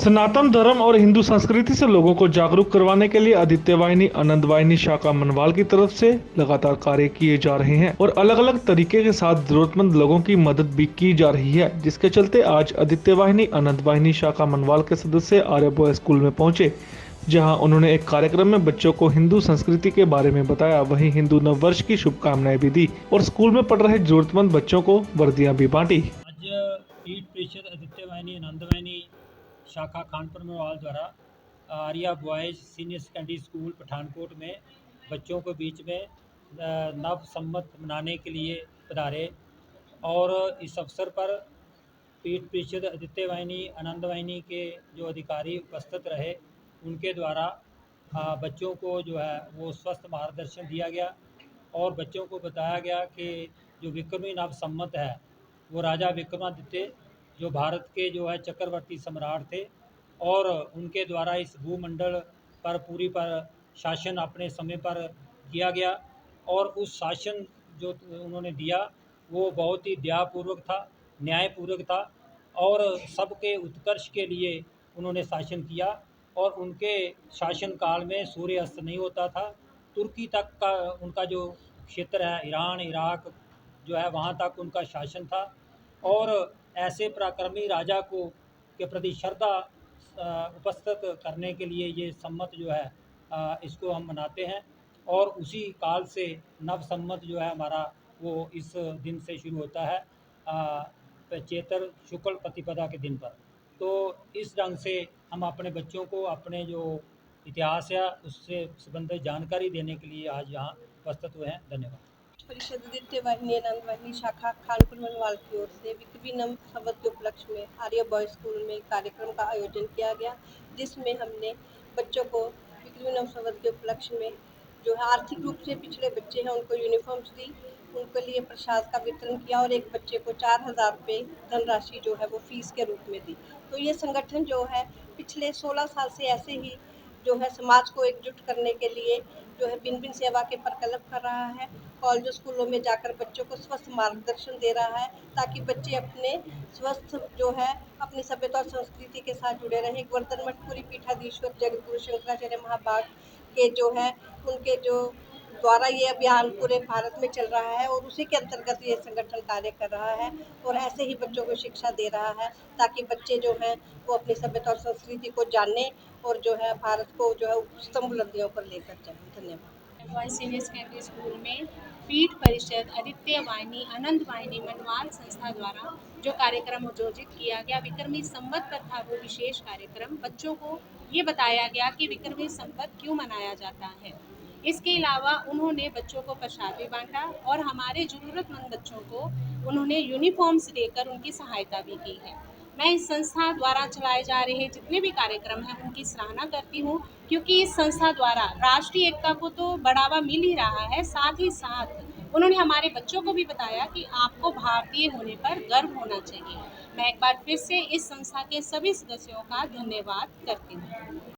सनातन धर्म और हिंदू संस्कृति से लोगों को जागरूक करवाने के लिए आदित्य वाहिनी आनंद वाहिनी शाखा मनवाल की तरफ से लगातार कार्य किए जा रहे हैं और अलग अलग तरीके के साथ जरूरतमंद लोगों की मदद भी की जा रही है, जिसके चलते आज आदित्य वाहिनी आनंद वाहिनी शाखा मनवाल के सदस्य आर्य बॉय स्कूल में पहुंचे, जहां उन्होंने एक कार्यक्रम में बच्चों को हिंदू संस्कृति के बारे में बताया, वहीं हिंदू नव वर्ष की शुभकामनाएं भी दी और स्कूल में पढ़ रहे जरूरतमंद बच्चों को वर्दियां भी बांटी। आज पीठ परिषद आदित्य वाहिनी आनंद वाहिनी शाखा खानपुर मनवाल द्वारा Arya boys senior secondary school Pathankot में बच्चों के बीच में नव संवत मनाने के लिए पधारे और इस अवसर पर पीठ परिषद आदित्य वाहिनी आनंद वाहिनी के जो अधिकारी उपस्थित रहे, उनके द्वारा बच्चों को जो है वो स्वस्थ मार्गदर्शन दिया गया और बच्चों को बताया गया कि जो विक्रमी नव संवत है वो राजा विक्रमादित्य जो भारत के जो है चक्रवर्ती सम्राट थे और उनके द्वारा इस भूमंडल पर पूरी पर शासन अपने समय पर किया गया और उस शासन जो उन्होंने दिया वो बहुत ही दयापूर्वक था, न्यायपूर्वक था और सबके उत्कर्ष के लिए उन्होंने शासन किया और उनके शासन काल में सूर्य अस्त नहीं होता था। तुर्की तक का उनका जो क्षेत्र है, ईरान, इराक जो है वहाँ तक उनका शासन था और ऐसे पराक्रमी राजा को के प्रति श्रद्धा उपस्थित करने के लिए ये संवत जो है इसको हम मनाते हैं और उसी काल से नव संवत जो है हमारा वो इस दिन से शुरू होता है, चैत्र शुक्ल प्रतिपदा के दिन पर। तो इस ढंग से हम अपने बच्चों को अपने जो इतिहास है उससे संबंधित जानकारी देने के लिए आज यहाँ उपस्थित हुए हैं। धन्यवाद। परिषद आदित्य वाहिनी आनंद वाहिनी शाखा खानपुर मनवाल की ओर से विक्रमी नव संवत के उपलक्ष्य में आर्य बॉय स्कूल में कार्यक्रम का आयोजन किया गया, जिसमें हमने बच्चों को विक्रमी नव संवत के उपलक्ष्य में जो है आर्थिक रूप से पिछड़े बच्चे हैं उनको यूनिफॉर्म्स दी, उनके लिए प्रसाद का वितरण किया और एक बच्चे को 4,000 रुपये धनराशि जो है वो फीस के रूप में दी। तो ये संगठन जो है पिछले 16 साल से ऐसे ही जो है समाज को एकजुट करने के लिए जो है भिन्न भिन्न सेवा के प्रकल्प कर रहा है। कॉलेजों स्कूलों में जाकर बच्चों को स्वस्थ मार्गदर्शन दे रहा है ताकि बच्चे अपने स्वस्थ जो है अपनी सभ्यता और संस्कृति के साथ जुड़े रहें। गोवर्धन मठपुरी पीठाधीश्वर जगतगुरु शंकराचार्य महाभाग के जो है उनके जो द्वारा ये अभियान पूरे भारत में चल रहा है और उसी के अंतर्गत ये संगठन कार्य कर रहा है और ऐसे ही बच्चों को शिक्षा दे रहा है ताकि बच्चे जो हैं वो अपनी सभ्यता और संस्कृति को जाने और जो है भारत को जो है उत्तम बुलंदियों पर लेकर जाए। धन्यवाद। बॉयज़ सीनियर सेकेंडरी स्कूल में पीठ परिषद आदित्य वाहिनी आनंद वाहिनी मनवाल संस्था द्वारा जो कार्यक्रम आयोजित किया गया, विक्रमी संवत पर था वो विशेष कार्यक्रम। बच्चों को ये बताया गया कि विक्रमी संवत क्यों मनाया जाता है। इसके अलावा उन्होंने बच्चों को प्रसाद भी बांटा और हमारे ज़रूरतमंद बच्चों को उन्होंने यूनिफॉर्म्स देकर उनकी सहायता भी की है। मैं इस संस्था द्वारा चलाए जा रहे जितने भी कार्यक्रम हैं उनकी सराहना करती हूँ, क्योंकि इस संस्था द्वारा राष्ट्रीय एकता को तो बढ़ावा मिल ही रहा है, साथ ही साथ उन्होंने हमारे बच्चों को भी बताया कि आपको भारतीय होने पर गर्व होना चाहिए। मैं एक बार फिर से इस संस्था के सभी सदस्यों का धन्यवाद करती हूँ।